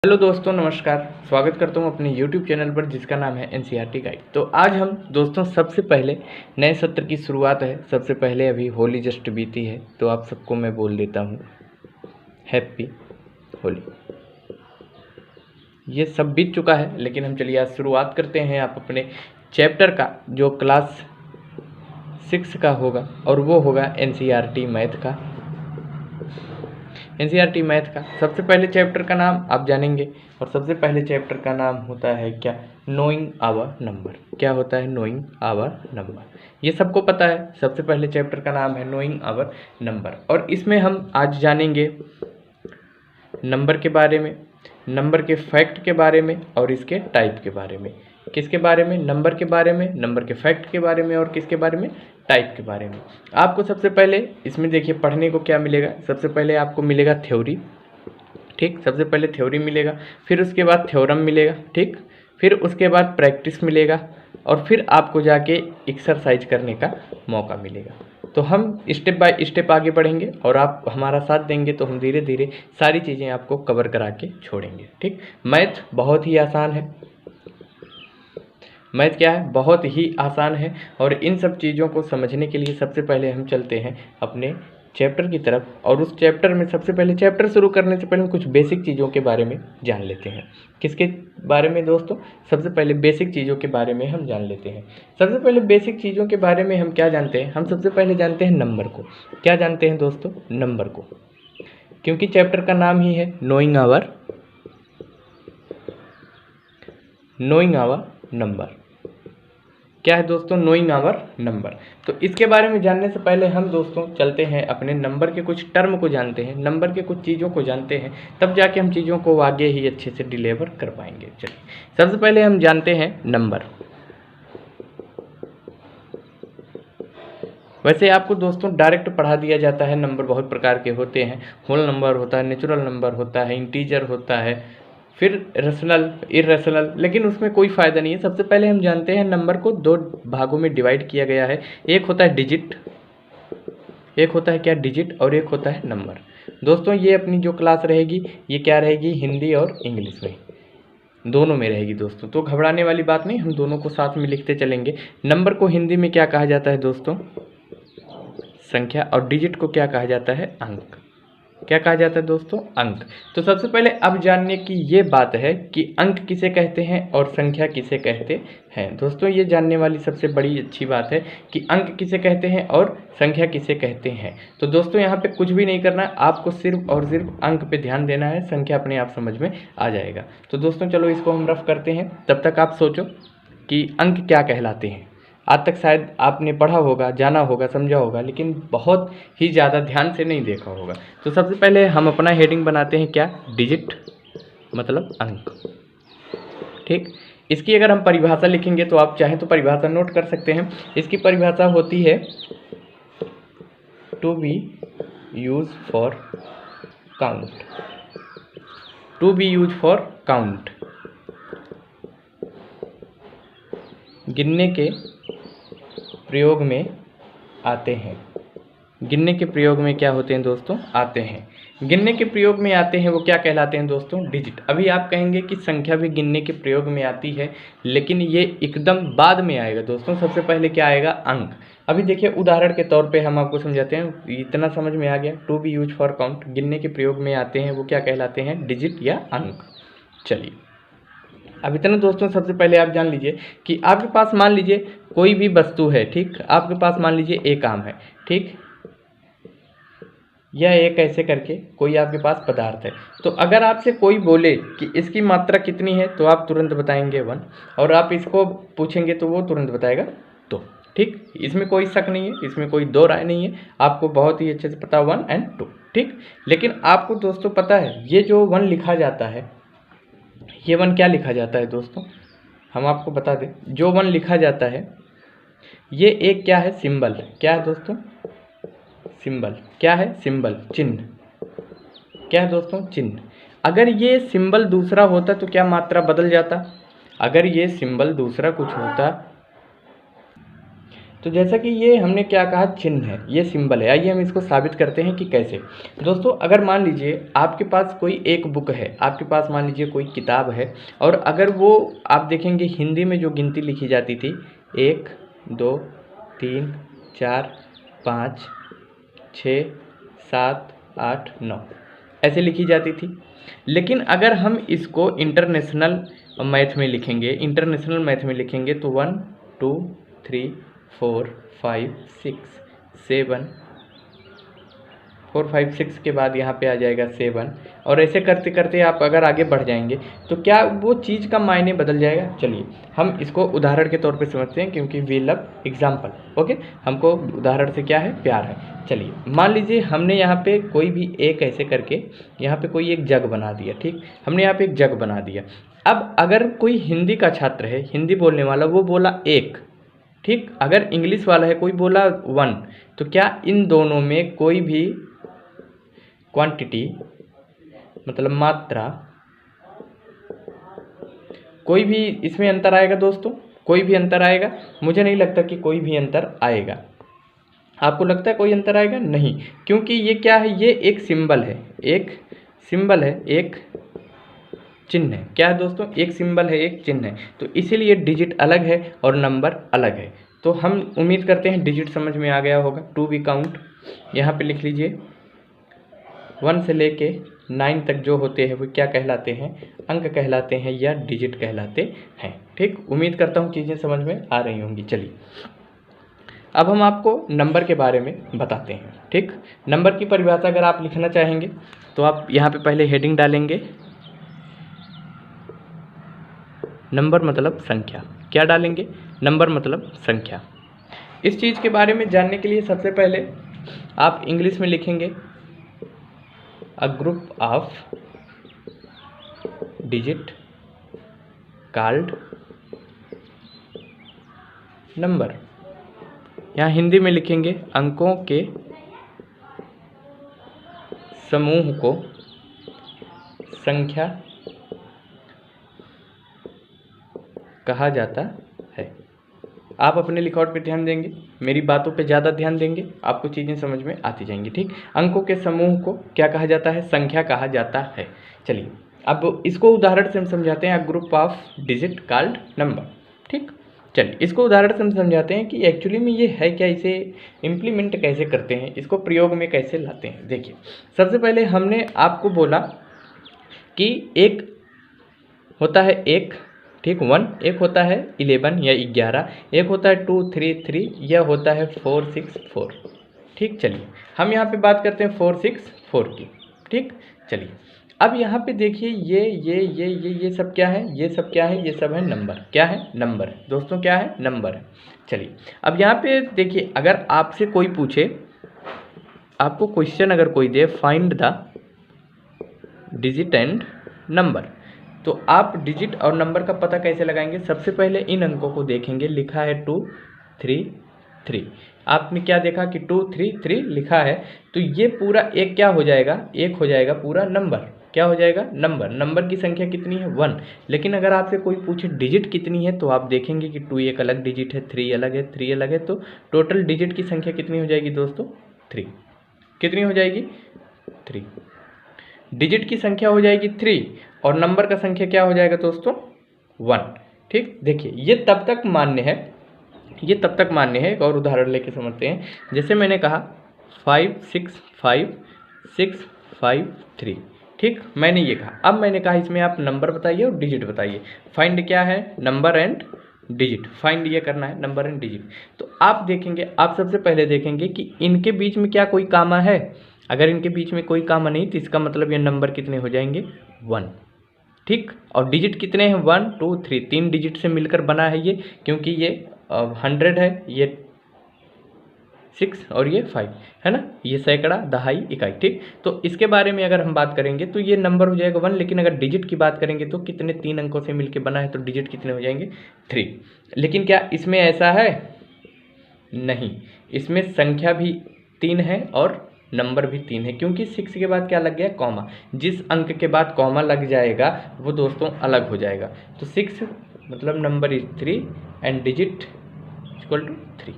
Hello दोस्तों, नमस्कार। स्वागत करता हूं अपने YouTube चैनल पर जिसका नाम है NCERT गाइड। तो आज हम दोस्तों सबसे पहले नए सत्र की शुरुआत है। सबसे पहले अभी होली जस्ट बीती है, तो आप सबको मैं बोल देता हूं हैप्पी होली। ये सब बीत चुका है, लेकिन हम चलिए आज शुरुआत करते हैं आप अपने चैप्टर का जो क्लास 6 का होगा, और वो होगा NCERT मैथ का। NCERT मैथ का सबसे पहले चैप्टर का नाम आप जानेंगे, और सबसे पहले चैप्टर का नाम होता है क्या? Knowing our number. क्या होता है? Knowing our number. ये सबको पता है। सबसे पहले चैप्टर का नाम है नोइंग आवर नंबर, और इसमें हम आज जानेंगे नंबर के बारे में, नंबर के फैक्ट के बारे में, और इसके टाइप के बारे में। किसके बारे में? नंबर के बारे में, नंबर के फैक्ट के बारे में, और किसके बारे में? टाइप के बारे में। आपको सबसे पहले इसमें देखिए पढ़ने को क्या मिलेगा। सबसे पहले आपको मिलेगा थ्योरी, ठीक। सबसे पहले थ्योरी मिलेगा, फिर उसके बाद थ्योरम मिलेगा, ठीक। फिर उसके बाद प्रैक्टिस मिलेगा, और फिर आपको जाके एक्सरसाइज करने का मौका मिलेगा। तो हम स्टेप बाय स्टेप आगे बढ़ेंगे, और आप हमारा साथ देंगे तो हम धीरे धीरे सारी चीज़ें आपको कवर करा के छोड़ेंगे, ठीक। मैथ बहुत ही आसान है। मैथ क्या है? बहुत ही आसान है। और इन सब चीज़ों को समझने के लिए सबसे पहले हम चलते हैं अपने चैप्टर की तरफ, और उस चैप्टर में सबसे पहले चैप्टर शुरू करने से पहले हम कुछ बेसिक चीज़ों के बारे में जान लेते हैं। किसके बारे में दोस्तों? सबसे पहले बेसिक चीज़ों के बारे में हम जान लेते हैं। सबसे पहले बेसिक चीज़ों के बारे में हम क्या जानते हैं? हम सबसे पहले जानते हैं नंबर को। क्या जानते हैं दोस्तों? नंबर को, क्योंकि चैप्टर का नाम ही है नोइंग आवर नंबर। क्या है दोस्तों? Knowing our number. तो इसके बारे में जानने से पहले हम दोस्तों चलते हैं अपने नंबर के कुछ टर्म को जानते हैं, नंबर के कुछ चीज़ों को जानते हैं, तब जाके हम चीज़ों को आगे ही अच्छे से डिलीवर कर पाएंगे। चलिए सबसे पहले हम जानते हैं नंबर। वैसे आपको दोस्तों डायरेक्ट पढ़ा दिया जाता है। नंबर बहुत प्रकार के होते हैं। होल नंबर होता है, नेचुरल नंबर होता है, इंटीजर होता है, फिर रेशनल, इरेशनल, लेकिन उसमें कोई फ़ायदा नहीं है। सबसे पहले हम जानते हैं नंबर को दो भागों में डिवाइड किया गया है। एक होता है डिजिट, एक होता है क्या? डिजिट, और एक होता है नंबर। दोस्तों ये अपनी जो क्लास रहेगी ये क्या रहेगी? हिंदी और इंग्लिश में, दोनों में रहेगी दोस्तों। तो घबराने वाली बात नहीं, हम दोनों को साथ में लिखते चलेंगे। नंबर को हिंदी में क्या कहा जाता है दोस्तों? संख्या। और डिजिट को क्या कहा जाता है? अंक। क्या कहा जाता है दोस्तों? अंक। तो सबसे पहले अब जानने की ये बात है कि अंक किसे कहते हैं और संख्या किसे कहते हैं। दोस्तों ये जानने वाली सबसे बड़ी अच्छी बात है कि अंक किसे कहते हैं और संख्या किसे कहते हैं। तो दोस्तों यहाँ पे कुछ भी नहीं करना है, आपको सिर्फ और सिर्फ अंक पे ध्यान देना है, संख्या अपने आप समझ में आ जाएगा। तो दोस्तों चलो इसको हम रफ करते हैं, तब तक आप सोचो कि अंक क्या कहलाते हैं। आज तक शायद आपने पढ़ा होगा, जाना होगा, समझा होगा, लेकिन बहुत ही ज़्यादा ध्यान से नहीं देखा होगा। तो सबसे पहले हम अपना हेडिंग बनाते हैं क्या? डिजिट, मतलब अंक, ठीक। इसकी अगर हम परिभाषा लिखेंगे तो आप चाहें तो परिभाषा नोट कर सकते हैं। इसकी परिभाषा होती है to be use for count. To be use for count, गिनने के प्रयोग में आते हैं। गिनने के प्रयोग में क्या होते हैं दोस्तों? आते हैं। गिनने के प्रयोग में आते हैं, वो क्या कहलाते हैं दोस्तों? डिजिट। अभी आप कहेंगे कि संख्या भी गिनने के प्रयोग में आती है, लेकिन ये एकदम बाद में आएगा दोस्तों। सबसे पहले क्या आएगा? अंक। अभी देखिए उदाहरण के तौर पे हम आपको समझाते हैं, इतना समझ में आ गया। To be use for count, गिनने के प्रयोग में आते हैं, वो क्या कहलाते हैं? डिजिट या अंक। चलिए अब इतना दोस्तों सबसे पहले आप जान लीजिए कि आपके पास मान लीजिए कोई भी वस्तु है, ठीक। आपके पास मान लीजिए एक आम है, ठीक, या एक ऐसे करके कोई आपके पास पदार्थ है। तो अगर आपसे कोई बोले कि इसकी मात्रा कितनी है, तो आप तुरंत बताएंगे 1, और आप इसको पूछेंगे तो वो तुरंत बताएगा 2, ठीक। इसमें कोई शक नहीं है, इसमें कोई दो राय नहीं है, आपको बहुत ही अच्छे से पता 1 और 2, ठीक। लेकिन आपको दोस्तों पता है ये जो 1 लिखा जाता है, ये 1 क्या लिखा जाता है दोस्तों? हम आपको बता दें, जो 1 लिखा जाता है ये एक क्या है? सिंबल। क्या है दोस्तों? सिंबल। क्या है? सिंबल, चिन्ह। क्या है दोस्तों? चिन्ह। अगर ये सिंबल दूसरा होता तो क्या मात्रा बदल जाता? अगर ये सिंबल दूसरा कुछ होता तो जैसा कि ये हमने क्या कहा, चिन्ह है, ये सिंबल है। आइए हम इसको साबित करते हैं कि कैसे। दोस्तों अगर मान लीजिए आपके पास कोई एक बुक है, आपके पास मान लीजिए कोई किताब है, और अगर वो आप देखेंगे हिंदी में जो गिनती लिखी जाती थी 1 2 3 4 5 6 7 8 9 ऐसे लिखी जाती थी। लेकिन अगर हम इसको इंटरनेशनल मैथ में लिखेंगे, इंटरनेशनल मैथ में लिखेंगे तो 1 2 3 4 5 6 7 4 5 6 के बाद यहाँ पे आ जाएगा 7, और ऐसे करते करते आप अगर आगे बढ़ जाएंगे तो क्या वो चीज़ का मायने बदल जाएगा। चलिए हम इसको उदाहरण के तौर पे समझते हैं, क्योंकि वी लव एग्जाम्पल। ओके, हमको उदाहरण से क्या है, प्यार है। चलिए मान लीजिए हमने यहाँ पे कोई भी एक ऐसे करके यहाँ पे कोई एक जग बना दिया। ठीक, हमने यहाँ पे एक जग बना दिया। अब अगर कोई हिंदी का छात्र है, हिंदी बोलने वाला, वो बोला 1, ठीक, अगर इंग्लिश वाला है कोई बोला 1, तो क्या इन दोनों में कोई भी क्वांटिटी मतलब मात्रा, कोई भी इसमें अंतर आएगा दोस्तों? कोई भी अंतर आएगा? मुझे नहीं लगता कि कोई भी अंतर आएगा। आपको लगता है कोई अंतर आएगा? नहीं, क्योंकि ये क्या है, ये एक सिंबल है, एक सिंबल है, एक चिन्ह है। क्या है दोस्तों? एक सिंबल है, एक चिन्ह है, तो इसीलिए डिजिट अलग है और नंबर अलग है। तो हम उम्मीद करते हैं डिजिट समझ में आ गया होगा। टू बी काउंट यहाँ पे लिख लीजिए, 1 से लेके 9 तक जो होते हैं वो क्या कहलाते हैं, अंक कहलाते हैं या डिजिट कहलाते हैं। ठीक, उम्मीद करता हूँ चीज़ें समझ में आ रही होंगी। चलिए अब हम आपको नंबर के बारे में बताते हैं। ठीक, नंबर की परिभाषा अगर आप लिखना चाहेंगे तो आप यहाँ पे पहले हेडिंग डालेंगे, नंबर मतलब संख्या। क्या डालेंगे? नंबर मतलब संख्या। इस चीज़ के बारे में जानने के लिए सबसे पहले आप इंग्लिश में लिखेंगे a group of digit called number. यहाँ हिंदी में लिखेंगे अंकों के समूह को संख्या कहा जाता है। आप अपने लिखावट पे ध्यान देंगे, मेरी बातों पे ज़्यादा ध्यान देंगे, आपको चीज़ें समझ में आती जाएंगी। ठीक, अंकों के समूह को क्या कहा जाता है? संख्या कहा जाता है। चलिए अब इसको उदाहरण से हम समझाते हैं, group of digit called number. ठीक, चलिए इसको उदाहरण से हम समझाते हैं कि एक्चुअली में ये है क्या, इसे इम्प्लीमेंट कैसे करते हैं, इसको प्रयोग में कैसे लाते हैं। देखिए सबसे पहले हमने आपको बोला कि एक होता है एक, ठीक, 1, एक होता है 11 या 11, एक होता है 2 3 3, यह होता है 4 6 4। ठीक, चलिए हम यहाँ पे बात करते हैं 4 6 4 की। ठीक, चलिए अब यहाँ पे देखिए ये सब क्या है, ये सब क्या है, ये सब है नंबर। क्या है? नंबर है दोस्तों, क्या है? नंबर है। चलिए अब यहाँ पे देखिए, अगर आपसे कोई पूछे, आपको क्वेश्चन अगर कोई दे, find the digit and number, तो आप डिजिट और नंबर का पता कैसे लगाएंगे? सबसे पहले इन अंकों को देखेंगे, लिखा है 2 3 3। आपने क्या देखा कि 2 3 3 लिखा है, तो ये पूरा एक क्या हो जाएगा? एक हो जाएगा पूरा नंबर। क्या हो जाएगा? नंबर। नंबर की संख्या कितनी है? 1। लेकिन अगर आपसे कोई पूछे डिजिट कितनी है, तो आप देखेंगे कि 2 एक अलग डिजिट है, 3 अलग है, 3 अलग है, तो टोटल डिजिट की संख्या कितनी हो जाएगी दोस्तों? 3। कितनी हो जाएगी? 3। डिजिट की संख्या हो जाएगी 3 और नंबर का संख्या क्या हो जाएगा दोस्तों? 1। ठीक, देखिए ये तब तक मान्य है, ये तब तक मान्य है। एक और उदाहरण लेके समझते हैं। जैसे मैंने कहा 5 6 5 6 5 3। ठीक, मैंने ये कहा। अब मैंने कहा इसमें आप नंबर बताइए और डिजिट बताइए। फाइंड क्या है? Number and digit. फाइंड ये करना है, नंबर एंड डिजिट। तो आप देखेंगे, आप सबसे पहले देखेंगे कि इनके बीच में क्या कोई कामा है। अगर इनके बीच में कोई कामा नहीं, तो इसका मतलब ये नंबर कितने हो जाएंगे? 1। ठीक, और डिजिट कितने हैं? 1 2 3, 3 डिजिट से मिलकर बना है ये, क्योंकि ये 100 है, ये 6 और ये 5 है ना, ये सैकड़ा, दहाई, इकाई। ठीक, तो इसके बारे में अगर हम बात करेंगे तो ये नंबर हो जाएगा 1। लेकिन अगर डिजिट की बात करेंगे तो कितने 3 अंकों से मिलकर बना है, तो डिजिट कितने हो जाएंगे? 3। लेकिन क्या इसमें ऐसा है? नहीं, इसमें संख्या भी 3 है और नंबर भी 3 है, क्योंकि 6 के बाद क्या लग गया? कॉमा। जिस अंक के बाद कॉमा लग जाएगा वो दोस्तों अलग हो जाएगा। तो 6 मतलब number is 3 and digit equal to 3।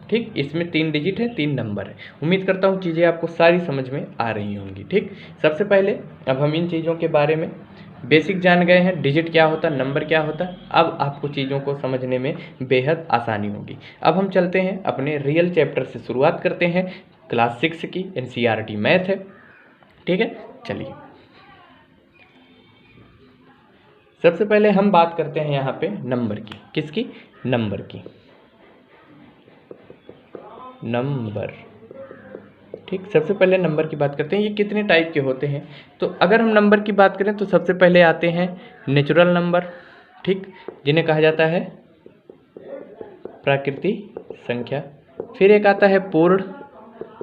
ठीक, इसमें 3 डिजिट है, 3 नंबर है। उम्मीद करता हूँ चीज़ें आपको सारी समझ में आ रही होंगी। ठीक, सबसे पहले अब हम इन चीज़ों के बारे में बेसिक जान गए हैं, डिजिट क्या होता है, नंबर क्या होता है। अब आपको चीज़ों को समझने में बेहद आसानी होगी। अब हम चलते हैं अपने रियल चैप्टर से, शुरुआत करते हैं क्लास 6 की, NCERT मैथ है। ठीक है, चलिए सबसे पहले हम बात करते हैं यहाँ पे नंबर की। किसकी? नंबर की। नंबर, ठीक, सबसे पहले नंबर की बात करते हैं। ये कितने टाइप के होते हैं? तो अगर हम नंबर की बात करें तो सबसे पहले आते हैं नेचुरल नंबर, ठीक, जिन्हें कहा जाता है प्राकृतिक संख्या। फिर एक आता है पूर्ण,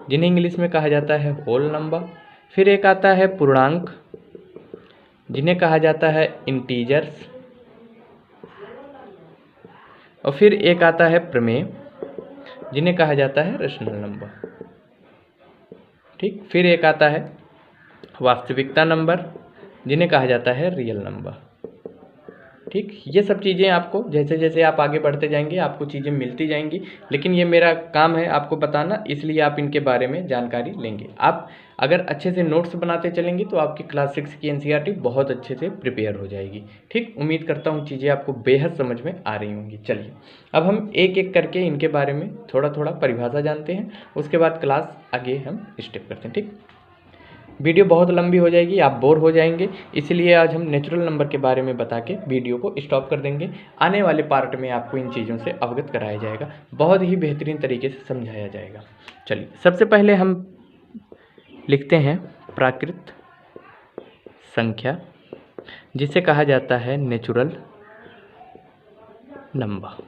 जिन्हें इंग्लिश में कहा जाता है होल नंबर। फिर एक आता है पूर्णांक, जिन्हें कहा जाता है इंटीजर्स। और फिर एक आता है प्रमेय, जिन्हें कहा जाता है रेशनल नंबर। ठीक, फिर एक आता है वास्तविकता नंबर, जिन्हें कहा जाता है रियल नंबर। ठीक, ये सब चीज़ें आपको जैसे जैसे आप आगे बढ़ते जाएंगे आपको चीज़ें मिलती जाएंगी, लेकिन ये मेरा काम है आपको बताना, इसलिए आप इनके बारे में जानकारी लेंगे। आप अगर अच्छे से नोट्स बनाते चलेंगे तो आपकी क्लास 6 की NCERT बहुत अच्छे से प्रिपेयर हो जाएगी। ठीक, उम्मीद करता हूँ चीज़ें आपको बेहद समझ में आ रही होंगी। चलिए अब हम एक एक करके इनके बारे में थोड़ा थोड़ा परिभाषा जानते हैं, उसके बाद क्लास आगे हम स्टेप करते हैं। ठीक, वीडियो बहुत लंबी हो जाएगी, आप बोर हो जाएंगे, इसलिए आज हम नेचुरल नंबर के बारे में बता के वीडियो को स्टॉप कर देंगे। आने वाले पार्ट में आपको इन चीज़ों से अवगत कराया जाएगा, बहुत ही बेहतरीन तरीके से समझाया जाएगा। चलिए सबसे पहले हम लिखते हैं प्राकृत संख्या, जिसे कहा जाता है नेचुरल नंबर।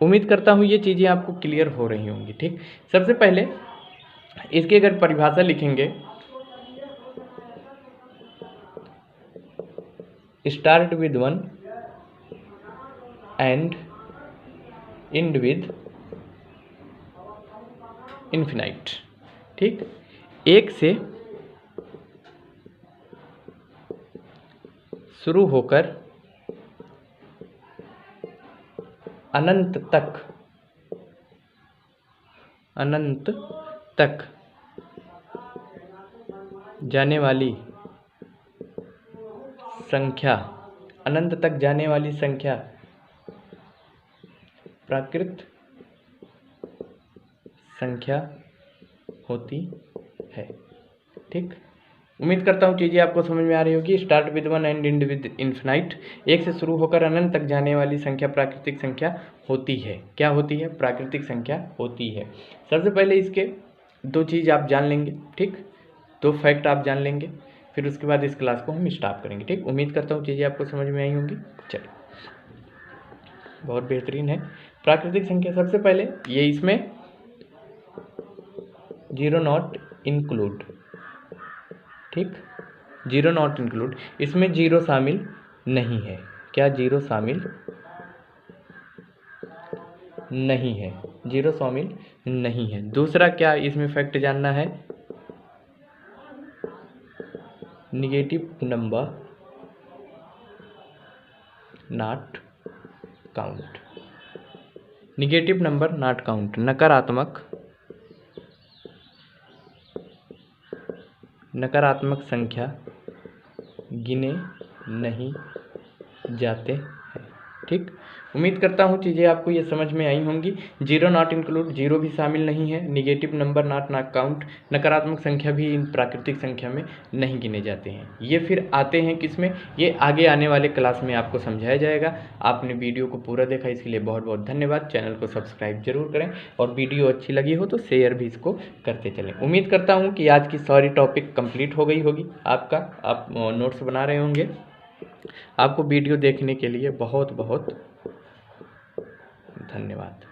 उम्मीद करता हूँ ये चीज़ें आपको क्लियर हो रही होंगी। ठीक, सबसे पहले इसकी अगर परिभाषा लिखेंगे, start with 1 and and with infinite. ठीक, एक से शुरू होकर अनंत तक जाने वाली संख्या, अनंत तक जाने वाली संख्या प्राकृत संख्या होती है। ठीक, उम्मीद करता हूँ चीज़ें आपको समझ में आ रही होगी। Start with 1 and and with infinite, एक से शुरू होकर अनंत तक जाने वाली संख्या प्राकृतिक संख्या होती है। क्या होती है? प्राकृतिक संख्या होती है। सबसे पहले इसके दो चीज़ आप जान लेंगे। ठीक, दो फैक्ट आप जान लेंगे, फिर उसके बाद इस क्लास को हम स्टार्ट करेंगे। ठीक, उम्मीद करता हूँ चीज़ें आपको समझ में आई होंगी। चलिए, बहुत बेहतरीन है प्राकृतिक संख्या। सबसे पहले ये इसमें जीरो नॉट इंक्लूड, ठीक, जीरो नॉट इंक्लूड, इसमें जीरो शामिल नहीं है। क्या? जीरो शामिल नहीं है, जीरो शामिल नहीं है। दूसरा क्या इसमें फैक्ट जानना है? Negative number not count, negative number not count, नकारात्मक संख्या गिने नहीं जाते हैं। ठीक, उम्मीद करता हूँ चीज़ें आपको ये समझ में आई होंगी। जीरो नॉट इंक्लूड, जीरो भी शामिल नहीं है। निगेटिव नंबर नॉट काउंट, नकारात्मक संख्या भी इन प्राकृतिक संख्या में नहीं गिने जाते हैं। ये फिर आते हैं किसमें? ये आगे आने वाले क्लास में आपको समझाया जाएगा। आपने वीडियो को पूरा देखा, इसके लिए बहुत बहुत धन्यवाद। चैनल को सब्सक्राइब जरूर करें और वीडियो अच्छी लगी हो तो शेयर भी इसको करते चलें। उम्मीद करता हूँ कि आज की सारी टॉपिक कंप्लीट हो गई होगी आपका, आप नोट्स बना रहे होंगे। आपको वीडियो देखने के लिए बहुत बहुत धन्यवाद।